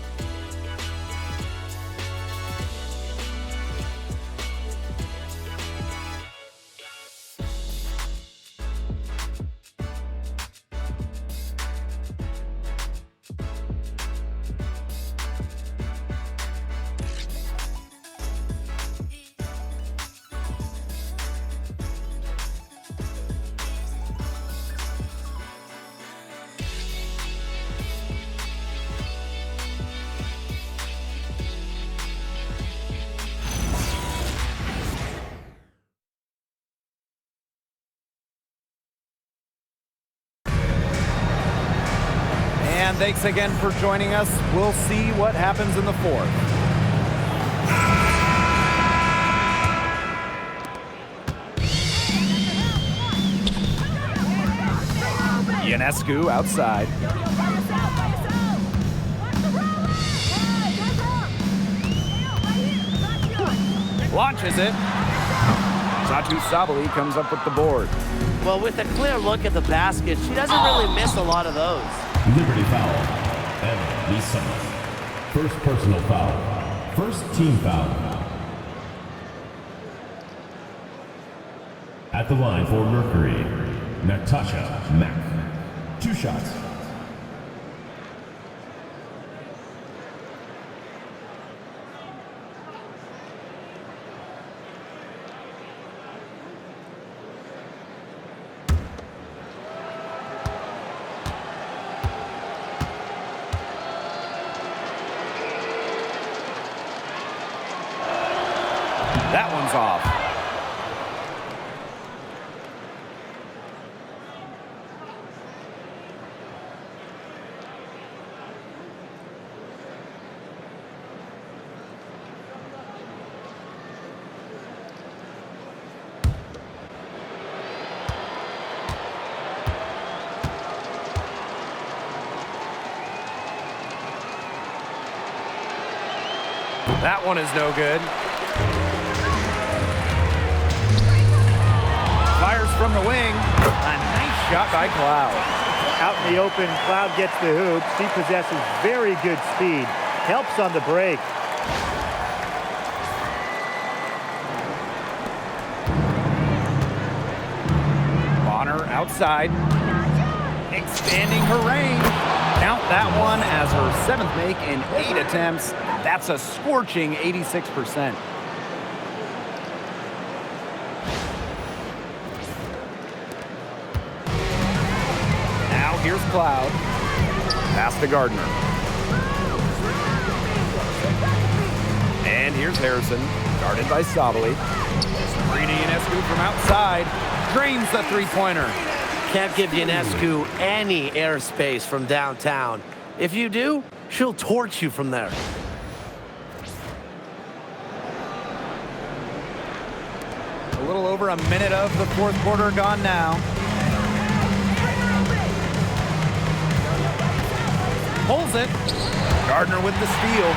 And thanks again for joining us. We'll see what happens in the fourth. Ionescu outside. Launches it. Satou Sabally comes up with the board.
Well, with a clear look at the basket, she doesn't really miss a lot of those.
Liberty foul. Emily Summers. First personal foul. First team foul. At the line for Mercury, Natasha Mack. 2 shots.
That one's off. That one is no good. Fires from the wing. A nice shot by Cloud.
Out in the open, Cloud gets the hoop. She possesses very good speed. Helps on the break.
Bonner outside. Expanding her range. Count that one as her 7th make in 8 attempts. That's a scorching 86%. Now here's Cloud. Pass to Gardner. And here's Harrison, guarded by Sabally. Sabrina Ionescu from outside. Drains the three-pointer.
Can't give Ionescu any airspace from downtown. If you do, she'll torch you from there.
A little over a minute of the fourth quarter gone now. Pulls it. Gardner with the steal.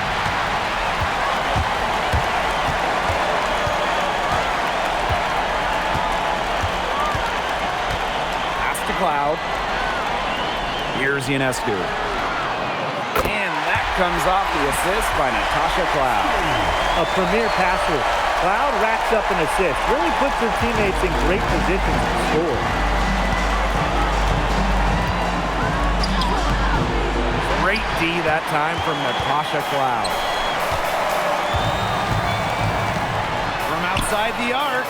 Pass to Cloud. Here's Ionescu. And that comes off the assist by Natasha Cloud.
A premier passer. Cloud racks up an assist. Really puts her teammates in great positions to score.
Great D that time from Natasha Cloud. From outside the arc,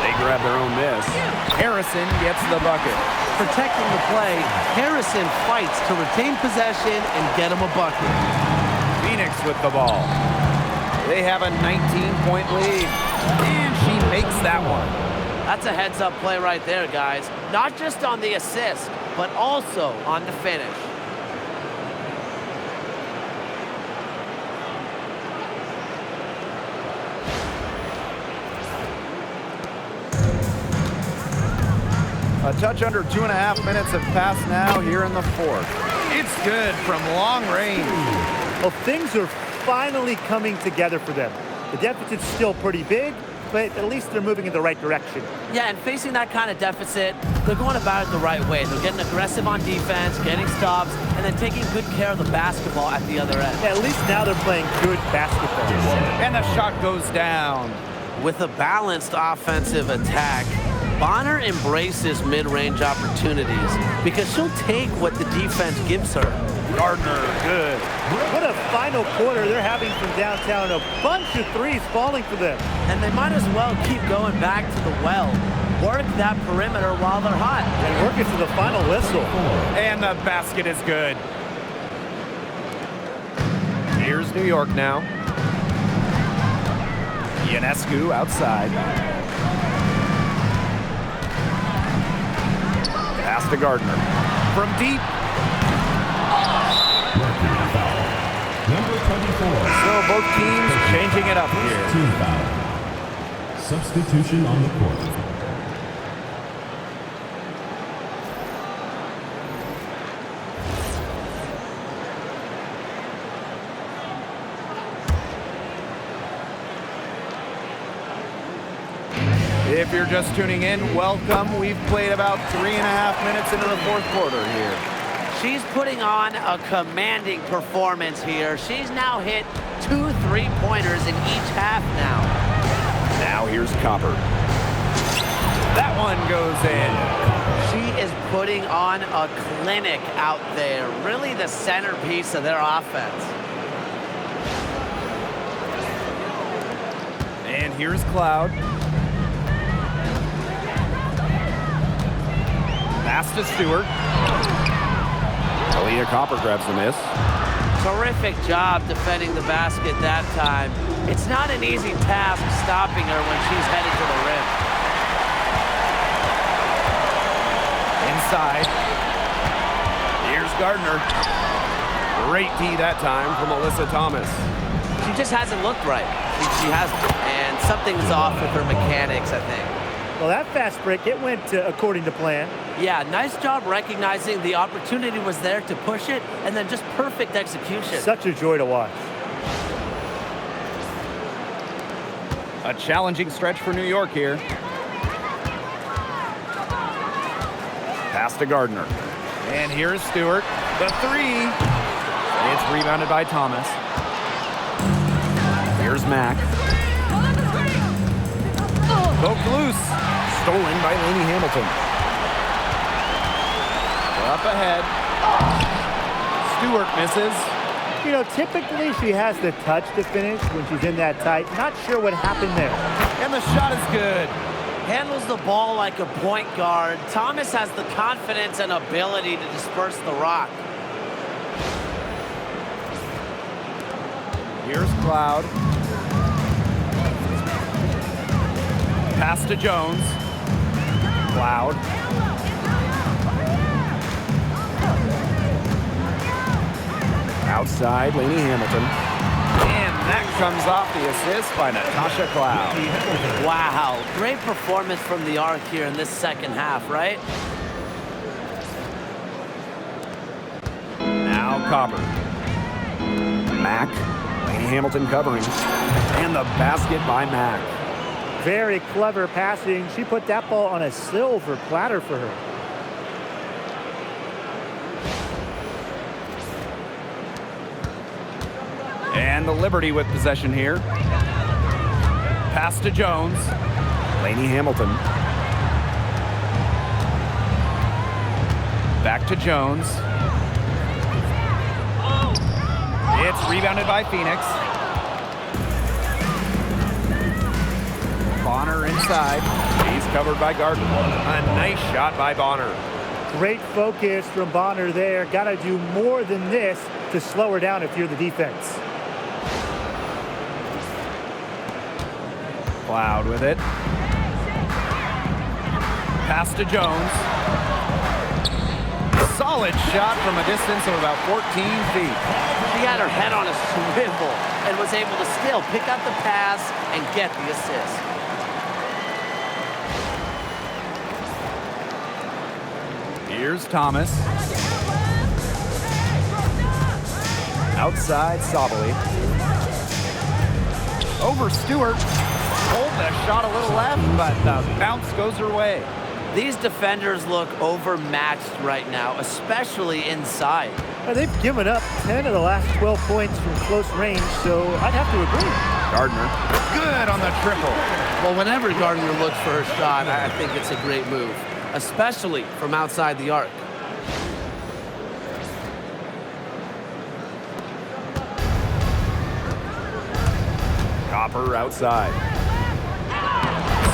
they grab their own miss. Harrison gets the bucket.
Protecting the play, Harrison fights to retain possession and get him a bucket.
Phoenix with the ball. They have a 19-point lead, and she makes that one.
That's a heads-up play right there, guys. Not just on the assist, but also on the finish.
A touch under 2.5 minutes have passed now here in the fourth. It's good from long range.
Well, things are finally coming together for them. The deficit's still pretty big, but at least they're moving in the right direction.
Yeah, and facing that kind of deficit, they're going about it the right way. They're getting aggressive on defense, getting stops, and then taking good care of the basketball at the other end.
Yeah, at least now they're playing good basketball.
And the shot goes down.
With a balanced offensive attack, Bonner embraces mid-range opportunities because she'll take what the defense gives her.
Gardner, good.
What a final quarter they're having from downtown. A bunch of threes falling for them.
And they might as well keep going back to the well. Work that perimeter while they're hot.
And work it to the final whistle.
And the basket is good. Here's New York now. Ionescu outside. Pass to Gardner. From deep.
Number 24.
So both teams changing it up here.
Team foul. Substitution on the court.
If you're just tuning in, welcome. We've played about 3.5 minutes into the fourth quarter here.
She's putting on a commanding performance here. She's now hit 2 3-pointers in each half now.
Now here's Copper. That one goes in.
She is putting on a clinic out there. Really the centerpiece of their offense.
And here's Cloud. Pass to Stewart. Aaliyah Copper grabs the miss.
Terrific job defending the basket that time. It's not an easy task stopping her when she's headed to the rim.
Inside. Here's Gardner. Great D that time from Alyssa Thomas.
She just hasn't looked right. She hasn't. And something's off with her mechanics, I think.
Well, that fast break, it went according to plan.
Yeah, nice job recognizing the opportunity was there to push it, and then just perfect execution.
Such a joy to watch.
A challenging stretch for New York here. Pass to Gardner. And here's Stewart. The three. It's rebounded by Thomas. Here's Mack. Poked loose. Stolen by Lainey Hamilton. Up ahead. Stewart misses.
You know, typically she has the touch to finish when she's in that tight. Not sure what happened there.
And the shot is good.
Handles the ball like a point guard. Thomas has the confidence and ability to disperse the rock.
Here's Cloud. Pass to Jones. Cloud. Outside, Lainey Hamilton. And that comes off the assist by Natasha Cloud.
Wow, great performance from the arc here in this second half, right?
Now Copper. Mack. Laney Hamilton covering. And the basket by Mack.
Very clever passing. She put that ball on a silver platter for her.
And the Liberty with possession here. Pass to Jones. Laney Hamilton. Back to Jones. It's rebounded by Phoenix. Bonner inside. He's covered by Gardner. A nice shot by Bonner.
Great focus from Bonner there. Got to do more than this to slow her down if you're the defense.
Cloud with it. Pass to Jones. Solid shot from a distance of about 14 feet.
She had her head on a swivel and was able to still pick up the pass and get the assist.
Here's Thomas. Outside Sabali. Over Stewart. Pulled the shot a little left, but the bounce goes her way.
These defenders look overmatched right now, especially inside.
They've given up 10 of the last 12 points from close range, so I'd have to agree.
Gardner, good on the triple.
Well, whenever Gardner looks for her shot, I think it's a great move, especially from outside the arc.
Copper outside.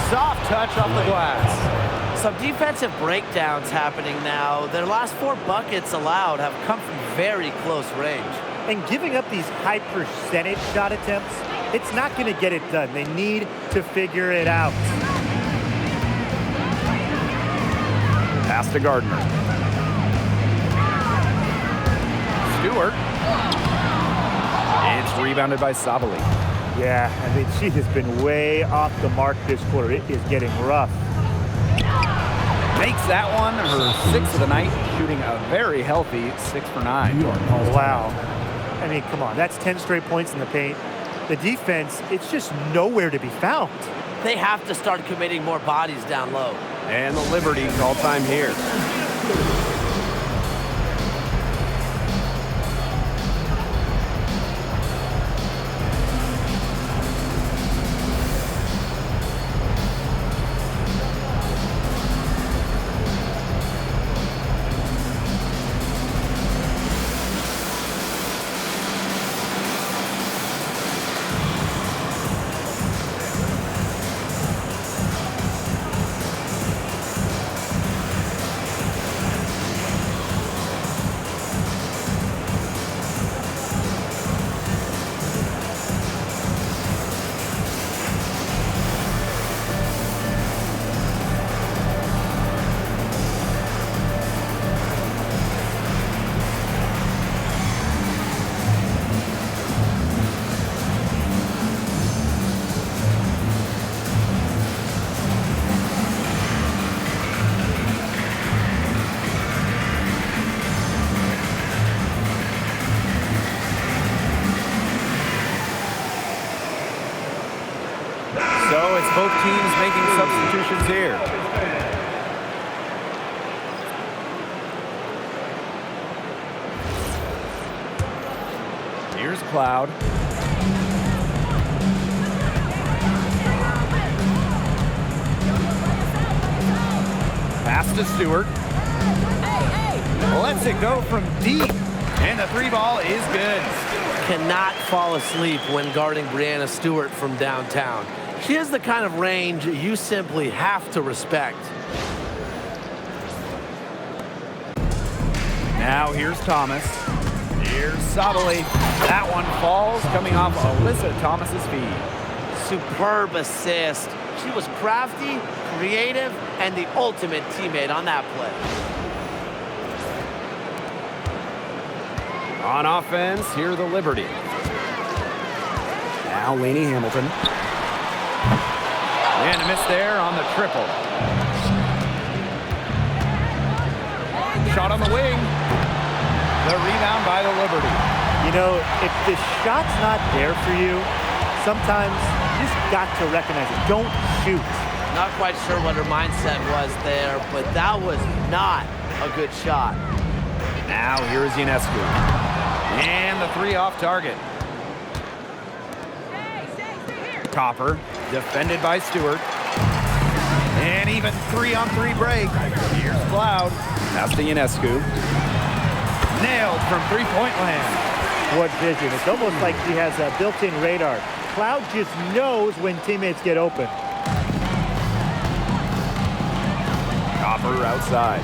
Soft touch off the glass.
Some defensive breakdowns happening now. Their last 4 buckets allowed have come from very close range.
And giving up these high percentage shot attempts, it's not going to get it done. They need to figure it out.
Pass to Gardner. Stewart. It's rebounded by Sabali.
Yeah, I mean, she has been way off the mark this quarter. It is getting rough.
Makes that one her 6th of the night, shooting a very healthy 6 for 9.
Wow. I mean, come on. That's 10 straight points in the paint. The defense, it's just nowhere to be found.
They have to start committing more bodies down low.
And the Liberty call time here. So it's both teams making substitutions here. Here's Cloud. Pass to Stewart. Lets it go from deep. And the 3 ball is good.
Cannot fall asleep when guarding Breanna Stewart from downtown. She has the kind of range you simply have to respect.
Now here's Thomas. Here's Sabali. That one falls, coming off Alyssa Thomas's feed.
Superb assist. She was crafty, creative, and the ultimate teammate on that play.
On offense, here the Liberty. Now Laney Hamilton. And a miss there on the triple. Shot on the wing. The rebound by the Liberty.
You know, if the shot's not there for you, sometimes you just got to recognize it. Don't shoot.
Not quite sure what her mindset was there, but that was not a good shot.
Now here is Ionescu. And the three off target. Copper, defended by Stewart. And even 3-on-3 break. Here's Cloud. Pass to Ionescu. Nailed from three-point land.
What vision. It's almost like she has a built-in radar. Cloud just knows when teammates get open.
Copper outside.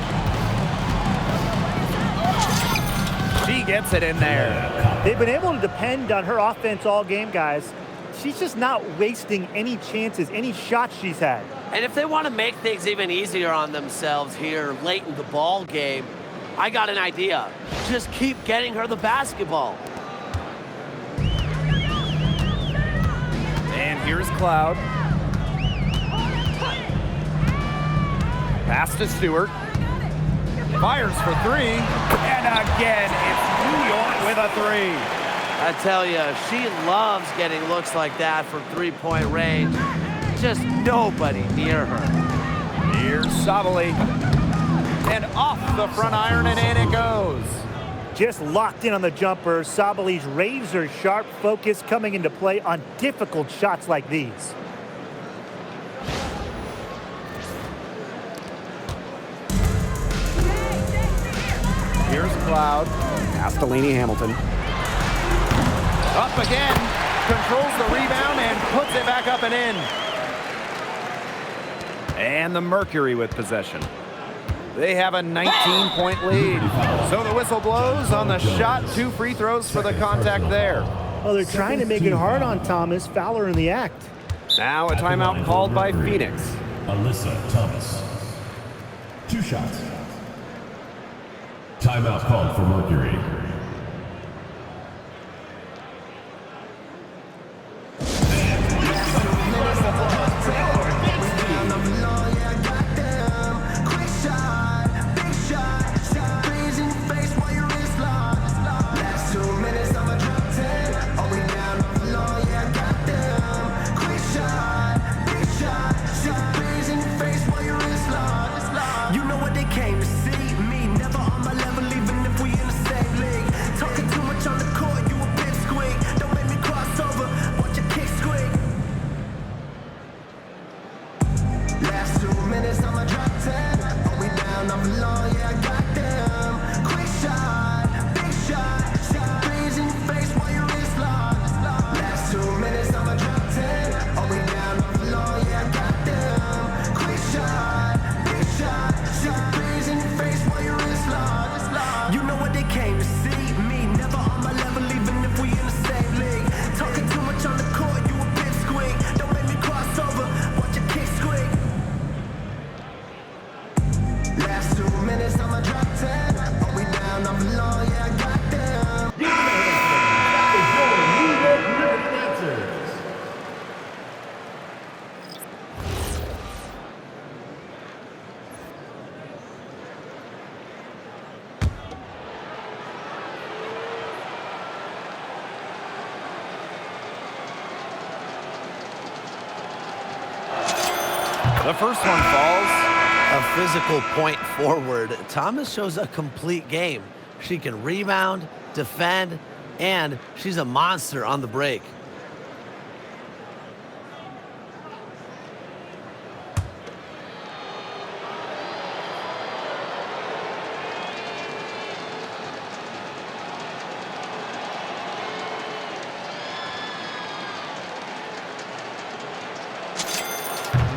She gets it in there.
They've been able to depend on her offense all game, guys. She's just not wasting any chances, any shots she's had.
And if they want to make things even easier on themselves here late in the ball game, I got an idea. Just keep getting her the basketball.
And here's Cloud. Pass to Stewart. Fires for three. And again, it's New York with a three.
I tell you, she loves getting looks like that from three-point range. Just nobody near her.
Here's Sabali. And off the front iron, and in it goes.
Just locked in on the jumper. Sabali's razor-sharp focus coming into play on difficult shots like these.
Here's Cloud. Pass to Lainey Hamilton. Up again. Controls the rebound and puts it back up and in. And the Mercury with possession. They have a 19-point lead. So the whistle blows on the shot. 2 free throws for the contact there.
Well, they're trying to make it hard on Thomas. Fowler in the act.
Now a timeout called by Phoenix.
Alyssa Thomas. 2 shots. Timeout called for Mercury.
The first one falls.
A physical point forward. Thomas shows a complete game. She can rebound, defend, and she's a monster on the break.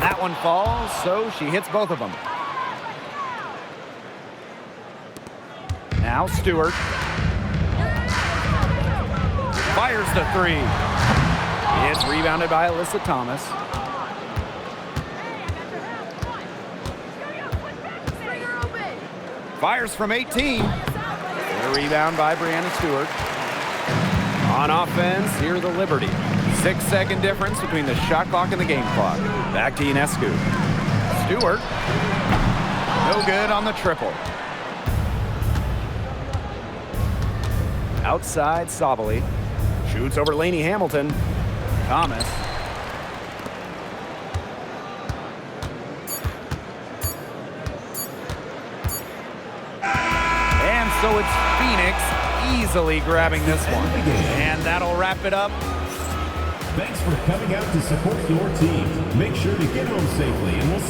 That one falls, so she hits both of them. Now Stewart. Fires the three. It's rebounded by Alyssa Thomas. Fires from 18. A rebound by Brianna Stewart. On offense, here the Liberty. 6-second difference between the shot clock and the game clock. Back to Ionescu. Stewart. No good on the triple. Outside, Sabali. Shoots over Laney Hamilton. Thomas. And so it's Phoenix easily grabbing this one. And that'll wrap it up.
Thanks for coming out to support your team. Make sure to get home safely, and we'll